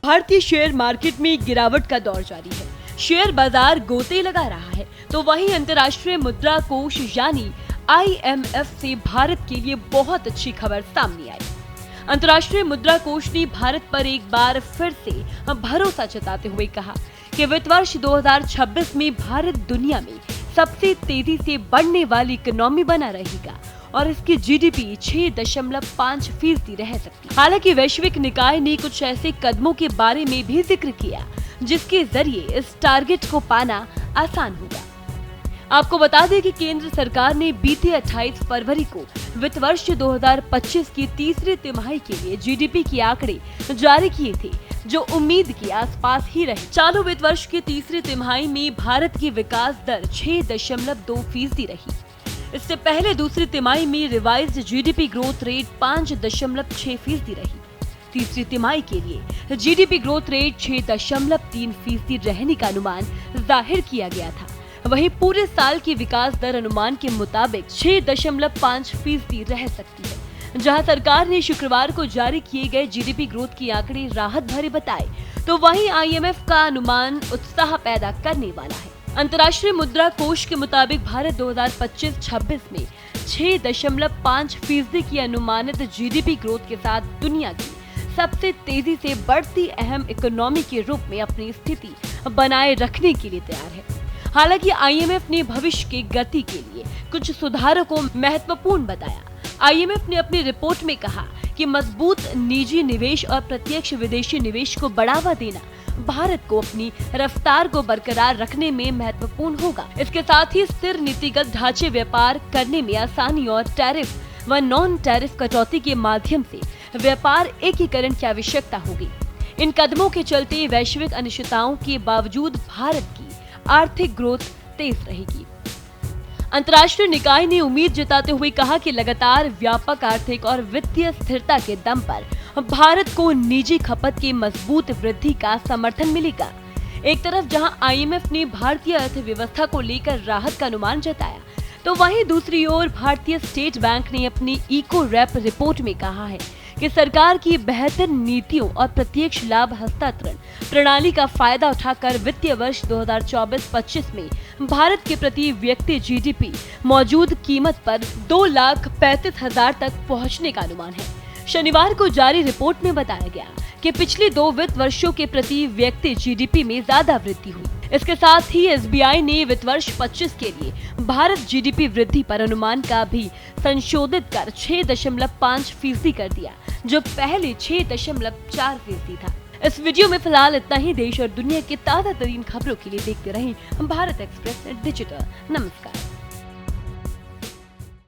भारतीय share market में गिरावट का दौर जारी है। शेयर बाजार गोते लगा रहा है, तो वहीं अंतर्राष्ट्रीय मुद्रा कोष यानी IMF से भारत के लिए बहुत अच्छी खबर सामने आई। अंतर्राष्ट्रीय मुद्रा कोष ने भारत पर एक बार फिर से भरोसा जताते हुए कहा कि वित्त वर्ष 2026 में भारत दुनिया में सबसे तेजी से बढ़ने वाली इकोनॉमी बना रहेगा और इसकी GDP 6.5% रह सकती है। हालांकि वैश्विक निकाय ने कुछ ऐसे कदमों के बारे में भी जिक्र किया जिसके जरिए इस टारगेट को पाना आसान होगा। आपको बता दें कि केंद्र सरकार ने बीते 28 फरवरी को वित्त वर्ष 2025 की तीसरी तिमाही के लिए GDP के आंकड़े जारी किए थे, जो उम्मीद के आसपास ही रहे। चालू वित्त वर्ष की तीसरी तिमाही में भारत की विकास दर 6.2% रही। इससे पहले दूसरी तिमाही में रिवाइज्ड GDP ग्रोथ रेट 5.6% रही। तीसरी तिमाही के लिए GDP ग्रोथ रेट 6.3% रहने का अनुमान जाहिर किया गया था। वहीं पूरे साल की विकास दर अनुमान के मुताबिक 6.5% रह सकती है। जहां सरकार ने शुक्रवार को जारी किए गए GDP ग्रोथ के आंकड़े राहत भरे बताए, तो वहीं IMF का अनुमान उत्साह पैदा करने वाला है। अंतर्राष्ट्रीय मुद्रा कोष के मुताबिक भारत 2025-26 में 6.5% की अनुमानित GDP ग्रोथ के साथ दुनिया की सबसे तेजी से बढ़ती अहम इकोनॉमी के रूप में अपनी स्थिति बनाए रखने के लिए तैयार है। हालांकि IMF ने भविष्य की गति के लिए कुछ सुधारों को महत्वपूर्ण बताया। IMF ने अपनी रिपोर्ट में कहा कि मजबूत निजी निवेश और प्रत्यक्ष विदेशी निवेश को बढ़ावा देना भारत को अपनी रफ्तार को बरकरार रखने में महत्वपूर्ण होगा। इसके साथ ही स्थिर नीतिगत ढांचे व्यापार करने में आसानी और टैरिफ व नॉन टैरिफ कटौती के माध्यम से व्यापार एकीकरण की आवश्यकता होगी। इन कदमों के चलते वैश्विक अनिश्चितताओं के बावजूद भारत की आर्थिक ग्रोथ तेज रहेगी। अंतर्राष्ट्रीय निकाय ने उम्मीद जताते हुए कहा कि लगातार व्यापक आर्थिक और वित्तीय स्थिरता के दम पर भारत को निजी खपत की मजबूत वृद्धि का समर्थन मिलेगा। एक तरफ जहां IMF ने भारतीय अर्थव्यवस्था को लेकर राहत का अनुमान जताया, तो वहीं दूसरी ओर भारतीय स्टेट बैंक ने अपनी इको रैप रिपोर्ट में कहा है कि सरकार की बेहतर नीतियों और प्रत्यक्ष लाभ हस्तांतरण प्रणाली का फायदा उठाकर वित्तीय वर्ष 2024-25 में भारत के प्रति व्यक्ति GDP मौजूद कीमत पर 2,35,000 तक पहुंचने का अनुमान है। शनिवार को जारी रिपोर्ट में बताया गया कि पिछले 2 वित्त वर्षों के प्रति व्यक्ति GDP में ज्यादा वृद्धि हुई। इसके साथ ही SBI ने वित्त वर्ष 25 के लिए भारत GDP वृद्धि पर अनुमान का भी संशोधित कर 6.5% कर दिया, जो पहले 6.4% था। इस वीडियो में फिलहाल इतना ही। देश और दुनिया की ताजा तरीन खबरों के लिए देखते रहें भारत एक्सप्रेस डिजिटल। नमस्कार।